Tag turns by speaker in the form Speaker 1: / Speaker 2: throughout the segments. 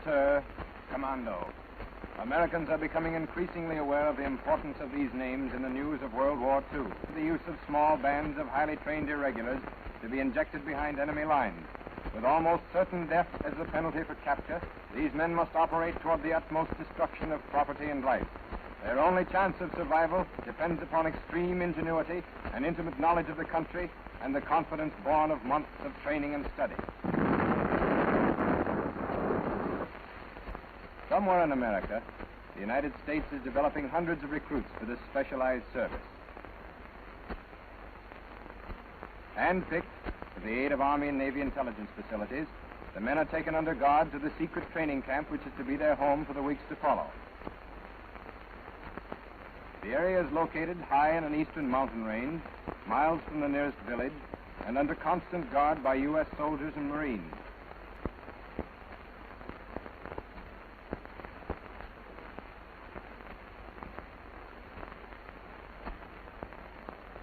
Speaker 1: saboteur, commando. Americans are becoming increasingly aware of the importance of these names in the news of World War II. The use of small bands of highly trained irregulars to be injected behind enemy lines. With almost certain death as the penalty for capture, these men must operate toward the utmost destruction of property and life. Their only chance of survival depends upon extreme ingenuity and intimate knowledge of the country and the confidence born of months of training and study. Somewhere in America, the United States is developing hundreds of recruits for this specialized service. Handpicked, with the aid of Army and Navy intelligence facilities, the men are taken under guard to the secret training camp which is to be their home for the weeks to follow. The area is located high in an eastern mountain range, miles from the nearest village, and under constant guard by U.S. soldiers and Marines.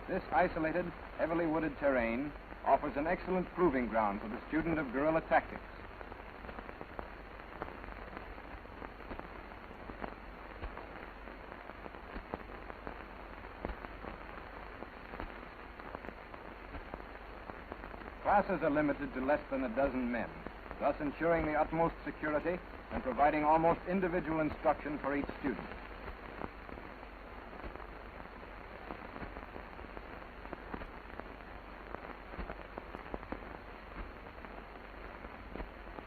Speaker 1: This isolated, heavily wooded terrain offers an excellent proving ground for the student of guerrilla tactics. Classes are limited to less than a dozen men, thus ensuring the utmost security and providing almost individual instruction for each student.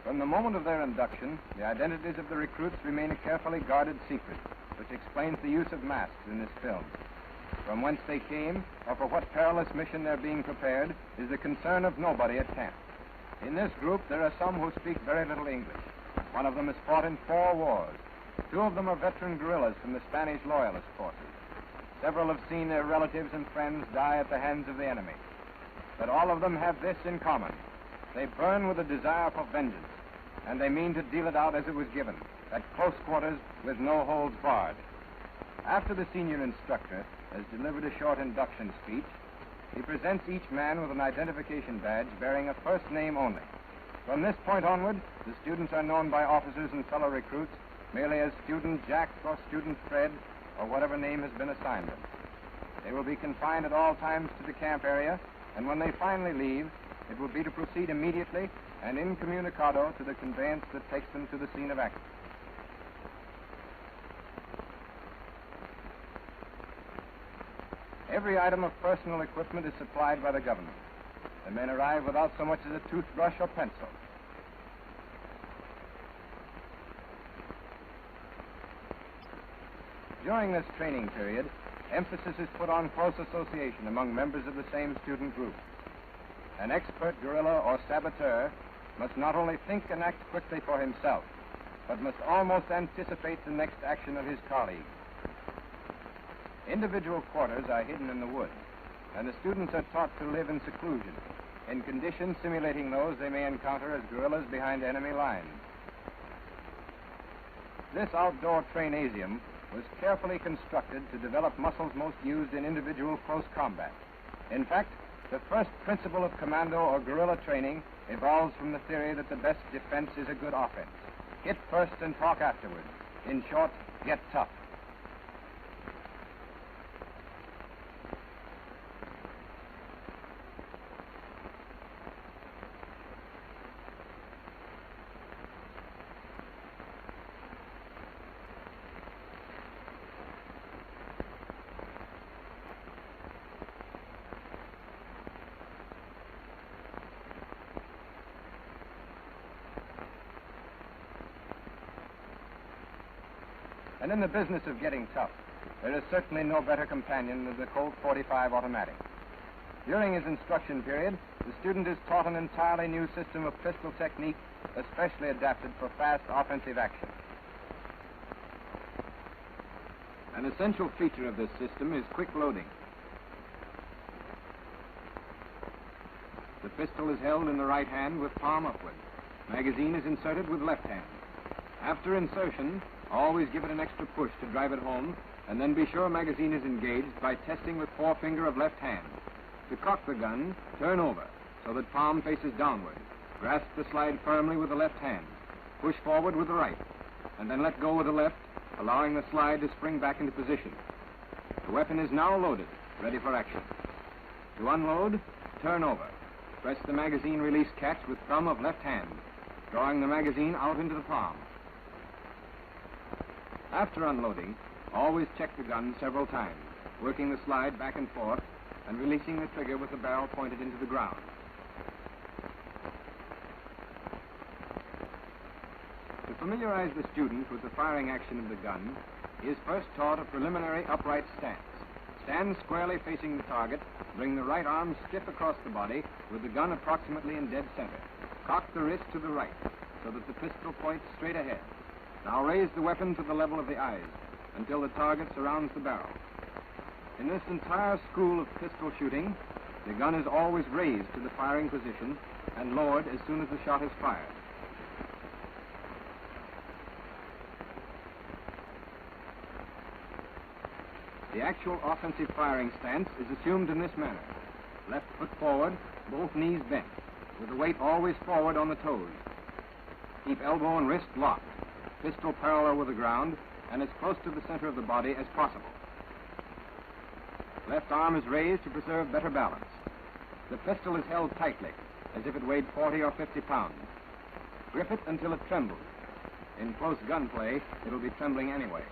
Speaker 1: From the moment of their induction, the identities of the recruits remain a carefully guarded secret, which explains the use of masks in this film. From whence they came, or for what perilous mission they're being prepared, is the concern of nobody at camp. In this group, there are some who speak very little English. One of them has fought in 4 wars. 2 of them are veteran guerrillas from the Spanish loyalist forces. Several have seen their relatives and friends die at the hands of the enemy. But all of them have this in common. They burn with a desire for vengeance, and they mean to deal it out as it was given, at close quarters with no holds barred. After the senior instructor has delivered a short induction speech, he presents each man with an identification badge bearing a first name only. From this point onward, the students are known by officers and fellow recruits merely as Student Jack or Student Fred, or whatever name has been assigned them. They will be confined at all times to the camp area, and when they finally leave, it will be to proceed immediately and incommunicado to the conveyance that takes them to the scene of action. Every item of personal equipment is supplied by the government. The men arrive without so much as a toothbrush or pencil. During this training period, emphasis is put on close association among members of the same student group. An expert guerrilla or saboteur must not only think and act quickly for himself, but must almost anticipate the next action of his colleague. Individual quarters are hidden in the woods, and the students are taught to live in seclusion, in conditions simulating those they may encounter as guerrillas behind enemy lines. This outdoor trainasium was carefully constructed to develop muscles most used in individual close combat. In fact, the first principle of commando or guerrilla training evolves from the theory that the best defense is a good offense. Hit first and talk afterwards. In short, get tough. And in the business of getting tough, there is certainly no better companion than the Colt 45 automatic. During his instruction period, the student is taught an entirely new system of pistol technique, especially adapted for fast offensive action. An essential feature of this system is quick loading. The pistol is held in the right hand with palm upward. Magazine is inserted with left hand. After insertion, always give it an extra push to drive it home, and then be sure magazine is engaged by testing with forefinger of left hand. To cock the gun, turn over so that palm faces downward. Grasp the slide firmly with the left hand. Push forward with the right, and then let go with the left, allowing the slide to spring back into position. The weapon is now loaded, ready for action. To unload, turn over. Press the magazine release catch with thumb of left hand, drawing the magazine out into the palm. After unloading, always check the gun several times, working the slide back and forth and releasing the trigger with the barrel pointed into the ground. To familiarize the student with the firing action of the gun, he is first taught a preliminary upright stance. Stand squarely facing the target, bring the right arm stiff across the body with the gun approximately in dead center. Cock the wrist to the right so that the pistol points straight ahead. Now raise the weapon to the level of the eyes until the target surrounds the barrel. In this entire school of pistol shooting, the gun is always raised to the firing position and lowered as soon as the shot is fired. The actual offensive firing stance is assumed in this manner. Left foot forward, both knees bent, with the weight always forward on the toes. Keep elbow and wrist locked, pistol parallel with the ground, and as close to the center of the body as possible. Left arm is raised to preserve better balance. The pistol is held tightly, as if it weighed 40 or 50 pounds. Grip it until it trembles. In close gunplay, it'll be trembling anyway.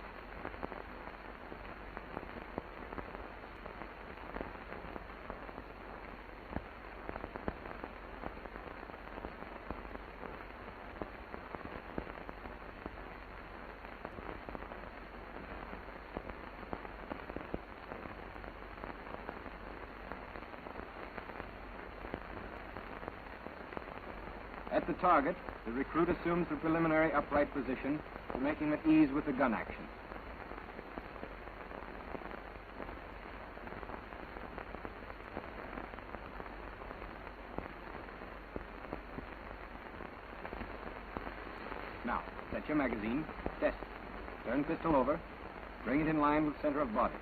Speaker 1: At the target, the recruit assumes the preliminary upright position to make him at ease with the gun action. Now, set your magazine, test it. Turn pistol over, bring it in line with center of body.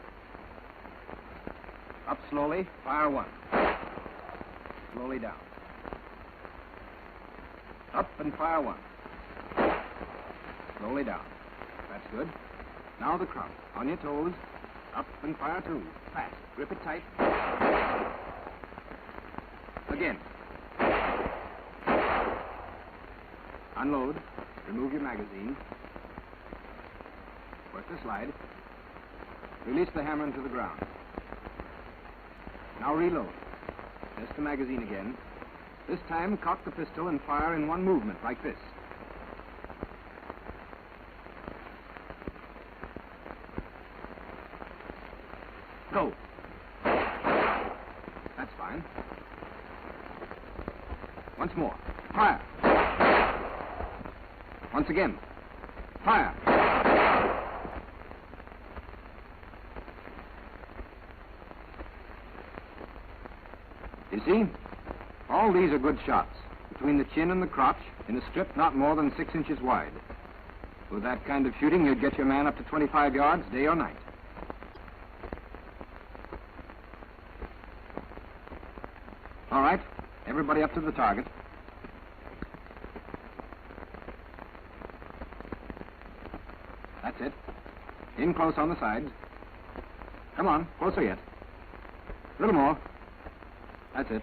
Speaker 1: Up slowly, fire one. Slowly down. Up and fire one. Slowly down. That's good. Now the crump. On your toes. Up and fire two. Fast. Grip it tight. Again. Unload. Remove your magazine. Work the slide. Release the hammer into the ground. Now reload. Test the magazine again. This time, cock the pistol and fire in one movement, like this. Go. That's fine. Once more. Fire. Once again. Fire. You see? All these are good shots, between the chin and the crotch, in a strip not more than 6 inches wide. With that kind of shooting, you'd get your man up to 25 yards, day or night. All right, everybody up to the target. That's it. In close on the sides. Come on, closer yet. A little more. That's it.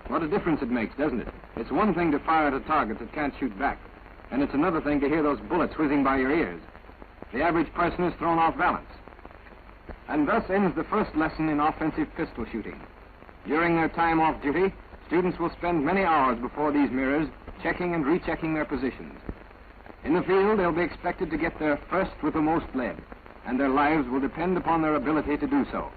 Speaker 1: What a difference it makes, doesn't it? It's one thing to fire at a target that can't shoot back, and it's another thing to hear those bullets whizzing by your ears. The average person is thrown off balance. And thus ends the first lesson in offensive pistol shooting. During their time off duty, students will spend many hours before these mirrors, checking and rechecking their positions. In the field, they'll be expected to get there first with the most lead, and their lives will depend upon their ability to do so.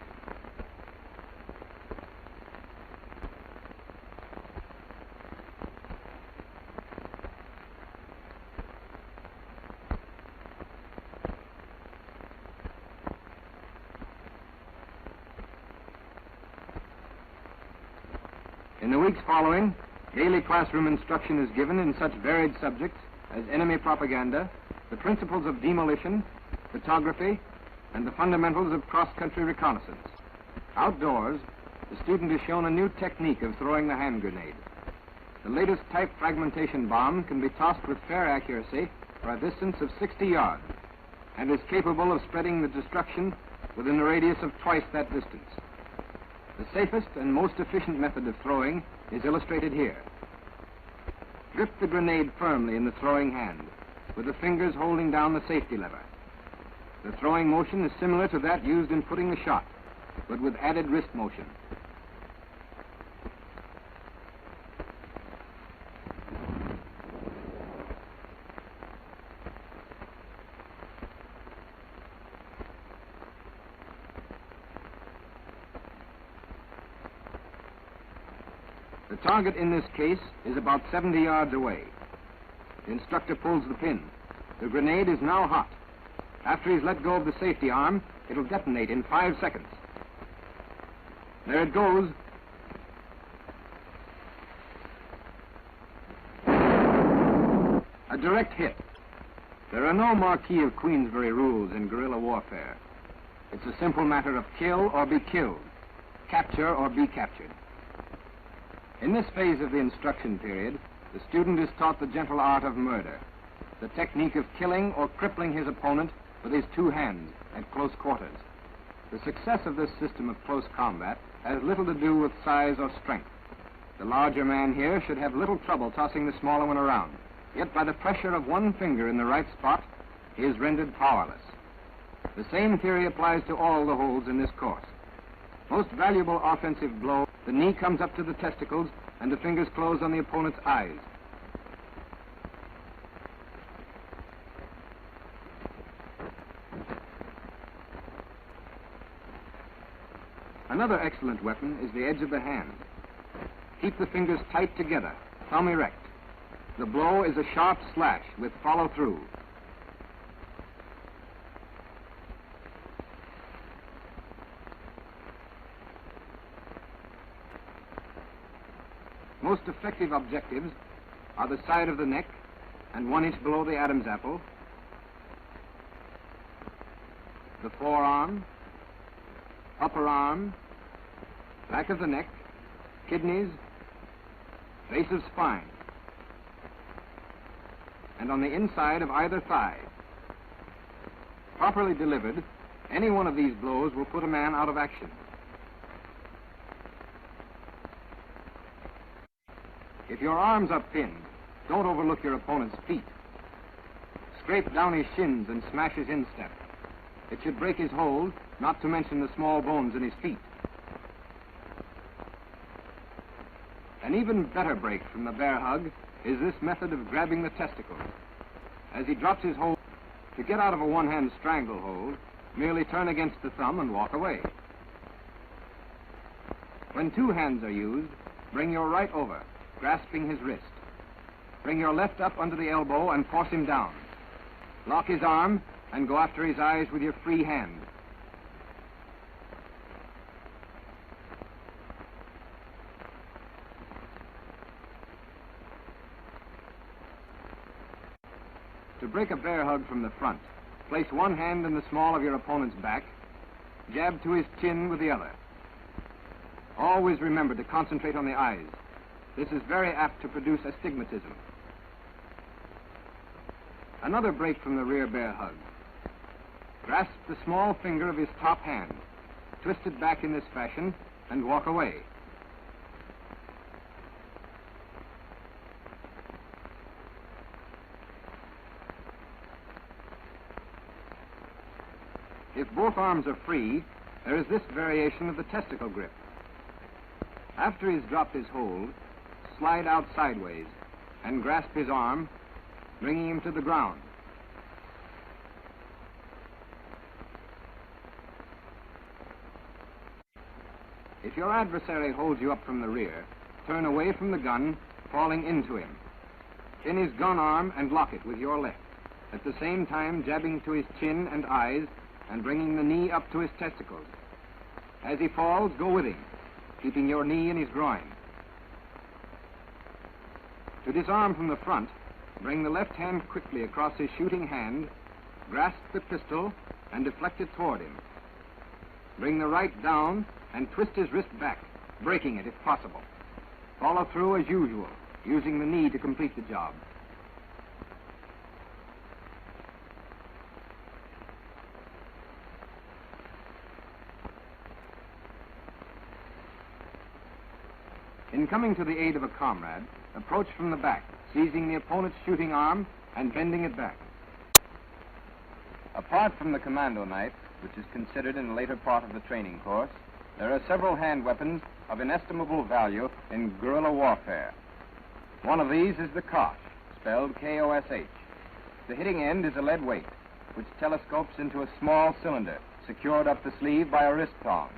Speaker 1: In the weeks following, daily classroom instruction is given in such varied subjects as enemy propaganda, the principles of demolition, photography, and the fundamentals of cross-country reconnaissance. Outdoors, the student is shown a new technique of throwing the hand grenade. The latest type fragmentation bomb can be tossed with fair accuracy for a distance of 60 yards and is capable of spreading the destruction within a radius of twice that distance. The safest and most efficient method of throwing is illustrated here. Grip the grenade firmly in the throwing hand, with the fingers holding down the safety lever. The throwing motion is similar to that used in putting the shot, but with added wrist motion. The target in this case is about 70 yards away. The instructor pulls the pin. The grenade is now hot. After he's let go of the safety arm, it'll detonate in 5 seconds. There it goes. A direct hit. There are no Marquis of Queensberry rules in guerrilla warfare. It's a simple matter of kill or be killed, capture or be captured. In this phase of the instruction period, the student is taught the gentle art of murder, the technique of killing or crippling his opponent with his 2 hands at close quarters. The success of this system of close combat has little to do with size or strength. The larger man here should have little trouble tossing the smaller one around, yet by the pressure of one finger in the right spot, he is rendered powerless. The same theory applies to all the holds in this course. Most valuable offensive blow, the knee comes up to the testicles and the fingers close on the opponent's eyes. Another excellent weapon is the edge of the hand. Keep the fingers tight together, thumb erect. The blow is a sharp slash with follow-through. Most effective objectives are the side of the neck and 1 inch below the Adam's apple, the forearm, upper arm, back of the neck, kidneys, base of spine, and on the inside of either thigh. Properly delivered, any one of these blows will put a man out of action. If your arms are pinned, don't overlook your opponent's feet. Scrape down his shins and smash his instep. It should break his hold, not to mention the small bones in his feet. An even better break from the bear hug is this method of grabbing the testicles. As he drops his hold, to get out of a one-hand stranglehold, merely turn against the thumb and walk away. When 2 hands are used, bring your right over, grasping his wrist. Bring your left up under the elbow and force him down. Lock his arm and go after his eyes with your free hand. To break a bear hug from the front, place 1 hand in the small of your opponent's back, jab to his chin with the other. Always remember to concentrate on the eyes. This is very apt to produce astigmatism. Another break from the rear bear hug. Grasp the small finger of his top hand, twist it back in this fashion, and walk away. If both arms are free, there is this variation of the testicle grip. After he's dropped his hold, slide out sideways and grasp his arm, bringing him to the ground. If your adversary holds you up from the rear, turn away from the gun, falling into him. Pin his gun arm and lock it with your left, at the same time jabbing to his chin and eyes and bringing the knee up to his testicles. As he falls, go with him, keeping your knee in his groin. To disarm from the front, bring the left hand quickly across his shooting hand, grasp the pistol, and deflect it toward him. Bring the right down and twist his wrist back, breaking it if possible. Follow through as usual, using the knee to complete the job. In coming to the aid of a comrade, approach from the back, seizing the opponent's shooting arm and bending it back. Apart from the commando knife, which is considered in the later part of the training course, there are several hand weapons of inestimable value in guerrilla warfare. One of these is the cosh, spelled K-O-S-H. The hitting end is a lead weight, which telescopes into a small cylinder secured up the sleeve by a wrist thong.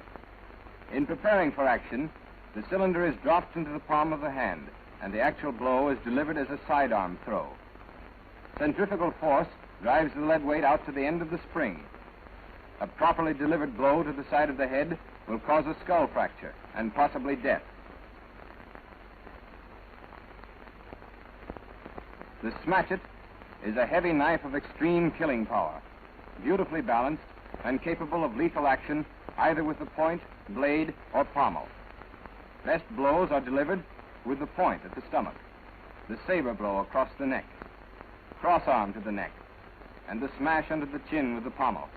Speaker 1: In preparing for action, the cylinder is dropped into the palm of the hand, and the actual blow is delivered as a sidearm throw. Centrifugal force drives the lead weight out to the end of the spring. A properly delivered blow to the side of the head will cause a skull fracture and possibly death. The smatchet is a heavy knife of extreme killing power, beautifully balanced and capable of lethal action either with the point, blade, or pommel. Best blows are delivered with the point at the stomach, the saber blow across the neck, cross arm to the neck, and the smash under the chin with the pommel.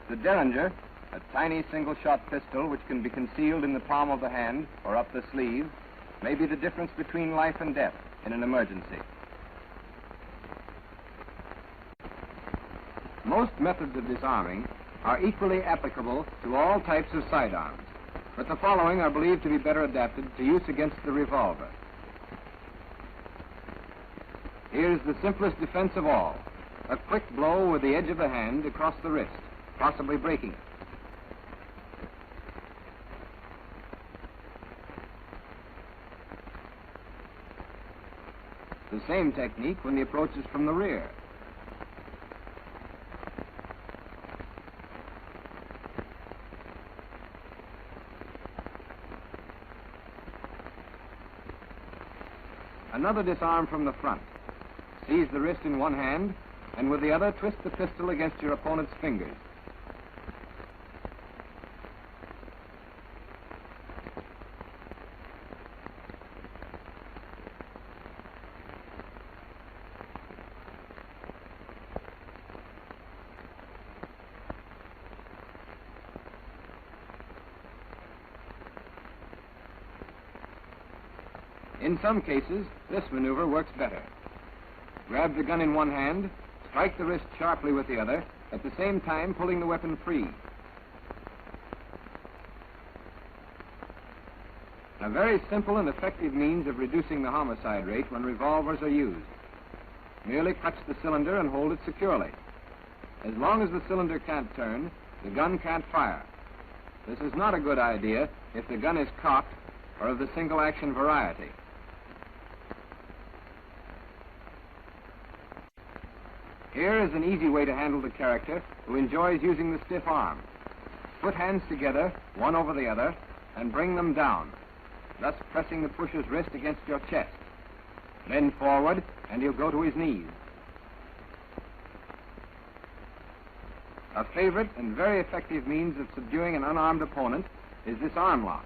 Speaker 1: The Derringer, a tiny single-shot pistol which can be concealed in the palm of the hand or up the sleeve, may be the difference between life and death in an emergency. Most methods of disarming are equally applicable to all types of sidearms, but the following are believed to be better adapted to use against the revolver. Here's the simplest defense of all, a quick blow with the edge of the hand across the wrist, possibly breaking it. The same technique when the approach is from the rear. Another disarm from the front. Seize the wrist in one hand, and with the other twist the pistol against your opponent's fingers. In some cases, this maneuver works better. Grab the gun in one hand, strike the wrist sharply with the other, at the same time pulling the weapon free. A very simple and effective means of reducing the homicide rate when revolvers are used. Merely clutch the cylinder and hold it securely. As long as the cylinder can't turn, the gun can't fire. This is not a good idea if the gun is cocked or of the single-action variety. Here is an easy way to handle the character who enjoys using the stiff arm. Put hands together, one over the other, and bring them down, thus pressing the pusher's wrist against your chest. Bend forward, and he'll go to his knees. A favorite and very effective means of subduing an unarmed opponent is this arm lock.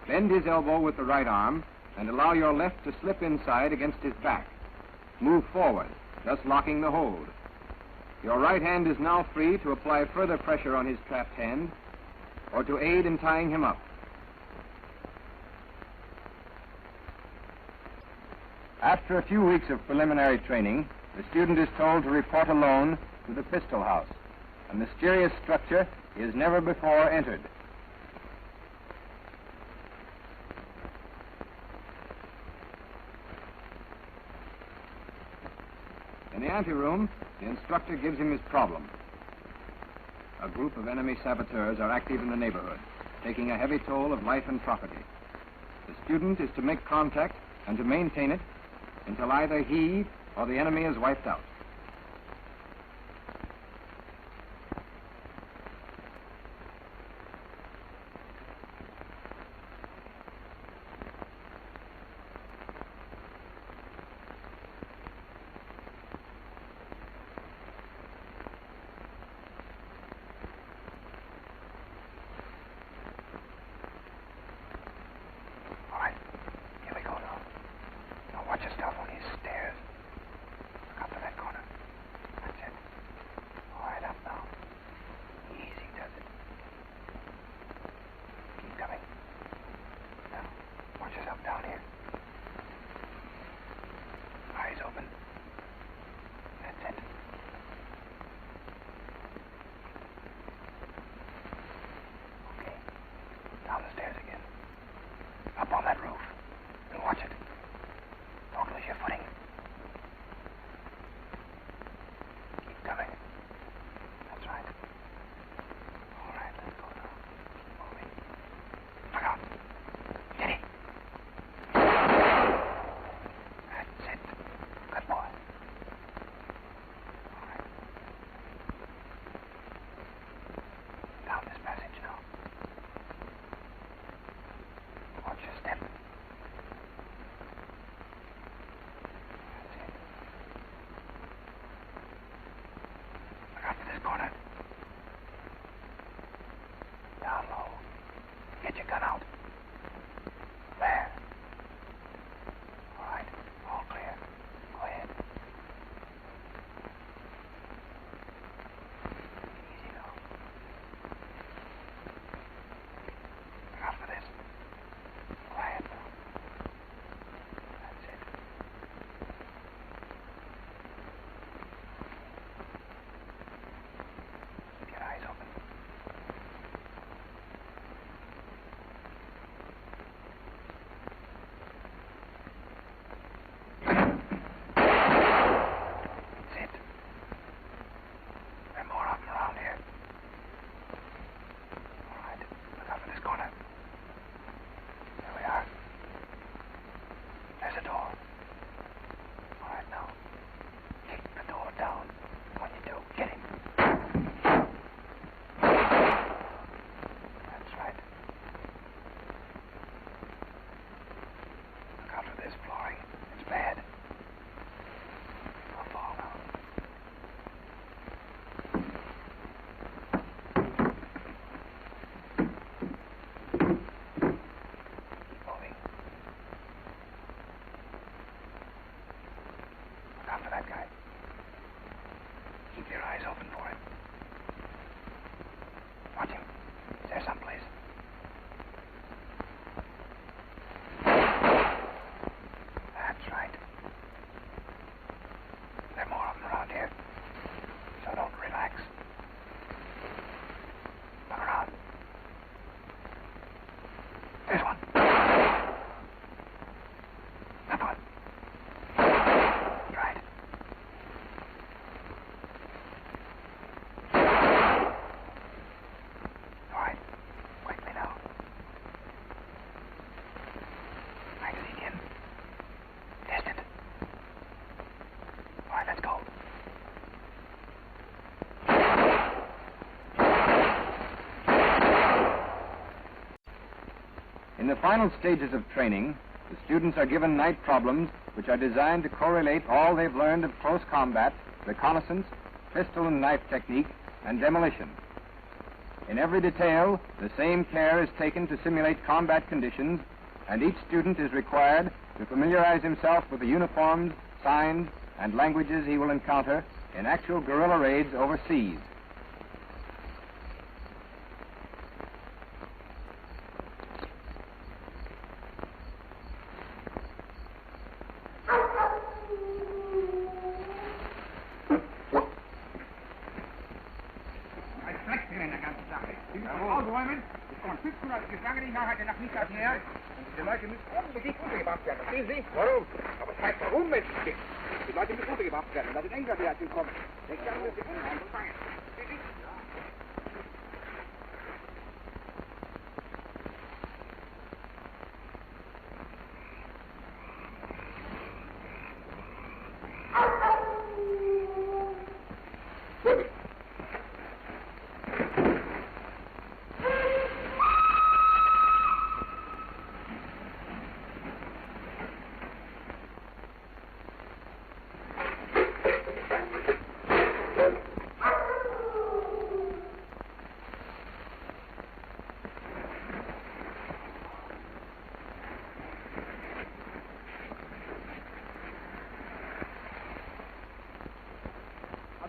Speaker 1: Bend his elbow with the right arm, and allow your left to slip inside against his back. Move forward, thus locking the hold. Your right hand is now free to apply further pressure on his trapped hand or to aid in tying him up. After a few weeks of preliminary training, the student is told to report alone to the pistol house. A mysterious structure is never before entered. In the anteroom, the instructor gives him his problem. A group of enemy saboteurs are active in the neighborhood. taking a heavy toll of life and property. The student is to make contact and to maintain it until either he or the enemy is wiped out. In the final stages of training, the students are given night problems which are designed to correlate all they've learned of close combat, reconnaissance, pistol and knife technique, and demolition. In every detail, the same care is taken to simulate combat conditions, and each student is required to familiarize himself with the uniforms, signs, and languages he will encounter in actual guerrilla raids overseas.
Speaker 2: Ausräumen, es kommen 500 Gefangene hier heute Nacht nicht her. Die Leute müssen unbedingt untergebracht werden, verstehen Sie? Warum? Aber es heißt warum, Mensch? Die Leute müssen untergebracht werden, da sind Engländer wieder gekommen. Ich sage, wir sind unheimlich gefangen.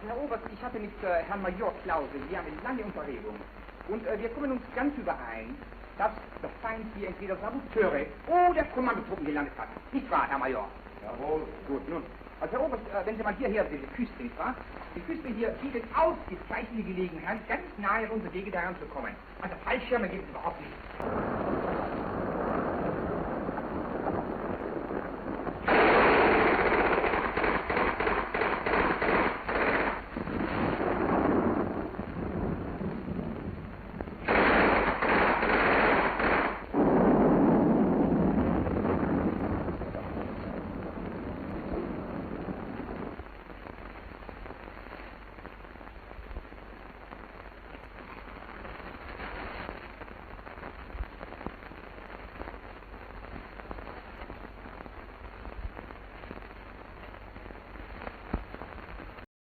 Speaker 2: Herr Oberst, ich hatte mit Herrn Major Klause hier eine lange Unterredung. Und wir kommen uns ganz überein, dass der Feind hier entweder Saboteure oder Kommandotruppen gelandet hat. Nicht wahr, Herr Major?
Speaker 1: Jawohl.
Speaker 2: Gut, nun. Also, Herr Oberst, wenn Sie mal hierher sehen, die Küste, nicht wahr? Die Küste hier bietet ausgezeichnete Gelegenheit, ganz nahe an unsere Gegend heranzukommen. Also Fallschirme gibt es überhaupt nicht.